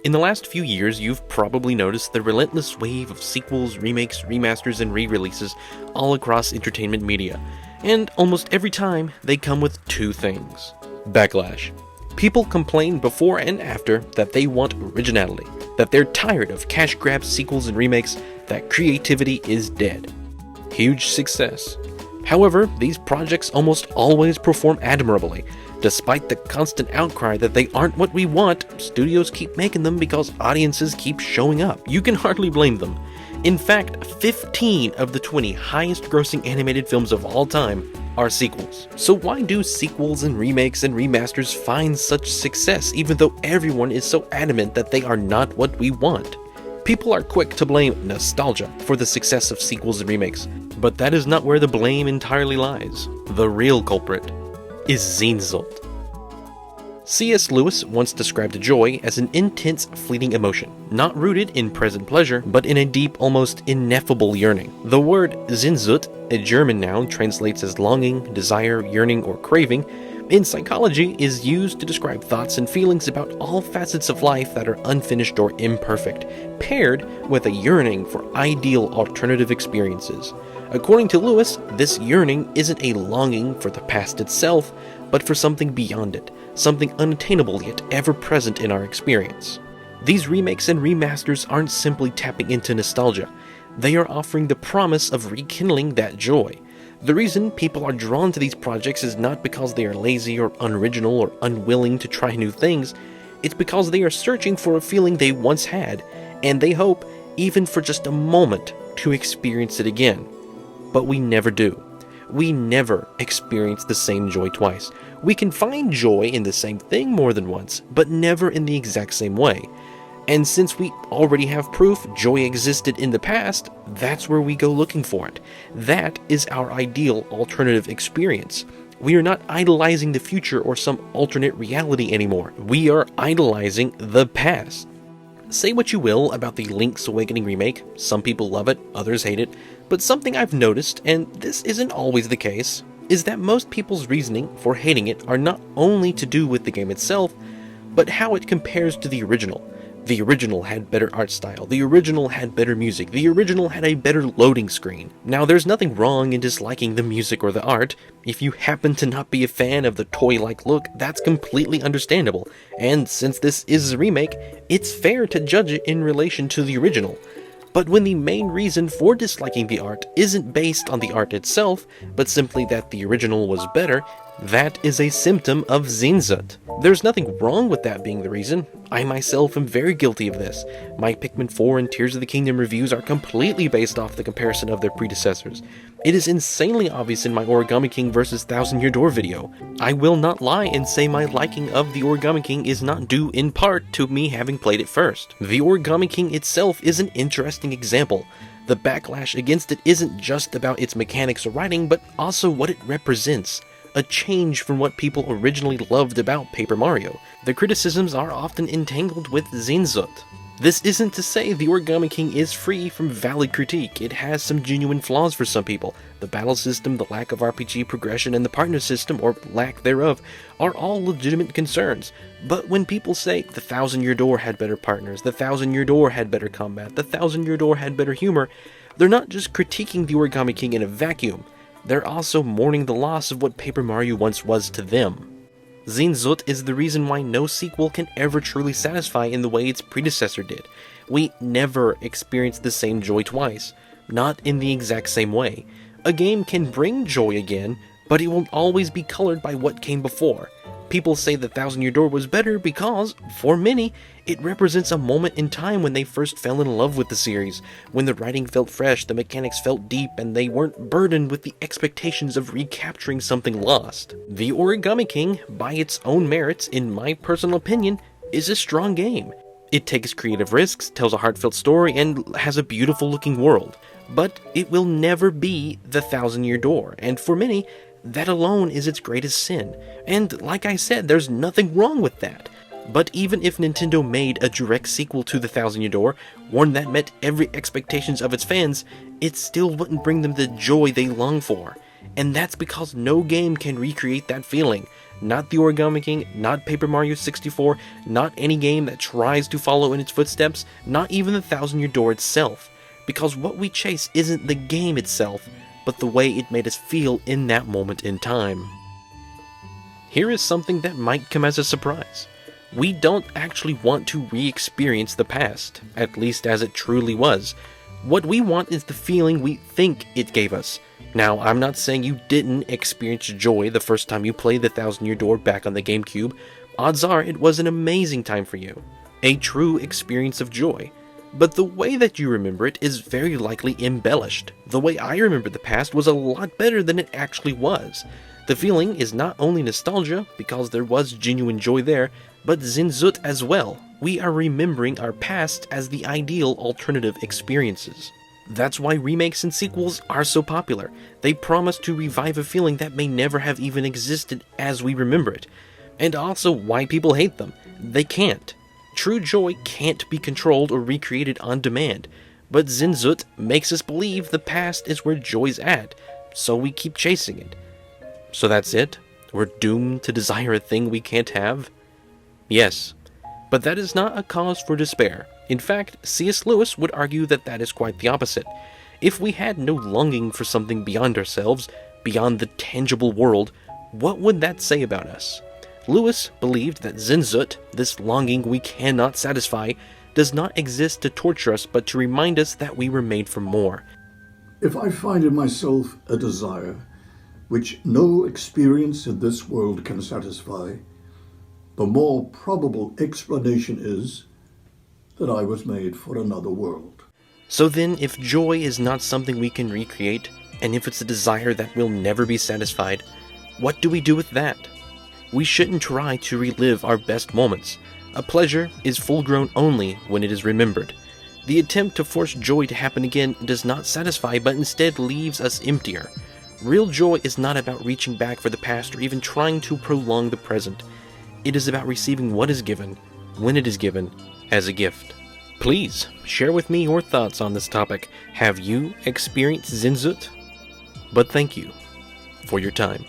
In the last few years, you've probably noticed the relentless wave of sequels, remakes, remasters, and re-releases all across entertainment media. And almost every time, they come with two things. Backlash. People complain before and after that they want originality, that they're tired of cash grab sequels and remakes, that creativity is dead. Huge success. However, these projects almost always perform admirably. Despite the constant outcry that they aren't what we want, studios keep making them because audiences keep showing up. You can hardly blame them. In fact, 15 of the 20 highest grossing animated films of all time are sequels. So why do sequels and remakes and remasters find such success even though everyone is so adamant that they are not what we want? People are quick to blame nostalgia for the success of sequels and remakes, but that is not where the blame entirely lies. The real culprit is Sehnsucht. C.S. Lewis once described joy as an intense, fleeting emotion, not rooted in present pleasure, but in a deep, almost ineffable yearning. The word Sehnsucht, a German noun, translates as longing, desire, yearning, or craving. In psychology, is used to describe thoughts and feelings about all facets of life that are unfinished or imperfect, paired with a yearning for ideal alternative experiences. According to Lewis, this yearning isn't a longing for the past itself, but for something beyond it, something unattainable yet ever present in our experience. These remakes and remasters aren't simply tapping into nostalgia, they are offering the promise of rekindling that joy. The reason people are drawn to these projects is not because they are lazy or unoriginal or unwilling to try new things, it's because they are searching for a feeling they once had, and they hope, even for just a moment, to experience it again. But we never do. We never experience the same joy twice. We can find joy in the same thing more than once, but never in the exact same way. And since we already have proof joy existed in the past, that's where we go looking for it. That is our ideal alternative experience. We are not idolizing the future or some alternate reality anymore. We are idolizing the past. Say what you will about the Link's Awakening remake, some people love it, others hate it, but something I've noticed, and this isn't always the case, is that most people's reasoning for hating it are not only to do with the game itself, but how it compares to the original. The original had better art style, the original had better music, the original had a better loading screen. Now there's nothing wrong in disliking the music or the art. If you happen to not be a fan of the toy-like look, that's completely understandable, and since this is a remake, it's fair to judge it in relation to the original. But when the main reason for disliking the art isn't based on the art itself, but simply that the original was better, that is a symptom of Sehnsucht. There's nothing wrong with that being the reason. I myself am very guilty of this. My Pikmin 4 and Tears of the Kingdom reviews are completely based off the comparison of their predecessors. It is insanely obvious in my Origami King vs. Thousand Year Door video. I will not lie and say my liking of the Origami King is not due in part to me having played it first. The Origami King itself is an interesting example. The backlash against it isn't just about its mechanics or writing, but also what it represents. A change from what people originally loved about Paper Mario. The criticisms are often entangled with Sehnsucht. This isn't to say the Origami King is free from valid critique. It has some genuine flaws for some people. The battle system, the lack of RPG progression, and the partner system, or lack thereof, are all legitimate concerns. But when people say, the Thousand Year Door had better partners, the Thousand Year Door had better combat, the Thousand Year Door had better humor, they're not just critiquing the Origami King in a vacuum. They're also mourning the loss of what Paper Mario once was to them. Sehnsucht is the reason why no sequel can ever truly satisfy in the way its predecessor did. We never experience the same joy twice, not in the exact same way. A game can bring joy again, but it will always be colored by what came before. People say the Thousand Year Door was better because, for many, it represents a moment in time when they first fell in love with the series, when the writing felt fresh, the mechanics felt deep, and they weren't burdened with the expectations of recapturing something lost. The Origami King, by its own merits, in my personal opinion, is a strong game. It takes creative risks, tells a heartfelt story, and has a beautiful looking world. But it will never be the Thousand Year Door, and for many, that alone is its greatest sin. And like I said, there's nothing wrong with that. But even if Nintendo made a direct sequel to the Thousand Year Door, one that met every expectations of its fans, it still wouldn't bring them the joy they long for. And that's because no game can recreate that feeling. not the Origami King, not Paper Mario 64, not any game that tries to follow in its footsteps, not even the Thousand Year Door itself. Because what we chase isn't the game itself, but the way it made us feel in that moment in time. Here is something that might come as a surprise. We don't actually want to re-experience the past, at least as it truly was. What we want is the feeling we think it gave us. Now, I'm not saying you didn't experience joy the first time you played the Thousand Year Door back on the GameCube. Odds are it was an amazing time for you. A true experience of joy. But the way that you remember it is very likely embellished. The way I remember the past was a lot better than it actually was. The feeling is not only nostalgia, because there was genuine joy there, but Sehnsucht as well. We are remembering our past as the ideal alternative experiences. That's why remakes and sequels are so popular. They promise to revive a feeling that may never have even existed as we remember it. And also why people hate them. They can't. True joy can't be controlled or recreated on demand. But Sehnsucht makes us believe the past is where joy's at, so we keep chasing it. So that's it? We're doomed to desire a thing we can't have? Yes, but that is not a cause for despair. In fact, C.S. Lewis would argue that that is quite the opposite. If we had no longing for something beyond ourselves, beyond the tangible world, what would that say about us? Lewis believed that Sehnsucht, this longing we cannot satisfy, does not exist to torture us but to remind us that we were made for more. If I find in myself a desire which no experience in this world can satisfy, the more probable explanation is that I was made for another world. So then, if joy is not something we can recreate, and if it's a desire that will never be satisfied, what do we do with that? We shouldn't try to relive our best moments. A pleasure is full-grown only when it is remembered. The attempt to force joy to happen again does not satisfy, but instead leaves us emptier. Real joy is not about reaching back for the past or even trying to prolong the present. It is about receiving what is given, when it is given, as a gift. Please, share with me your thoughts on this topic. Have you experienced Sehnsucht? But thank you for your time.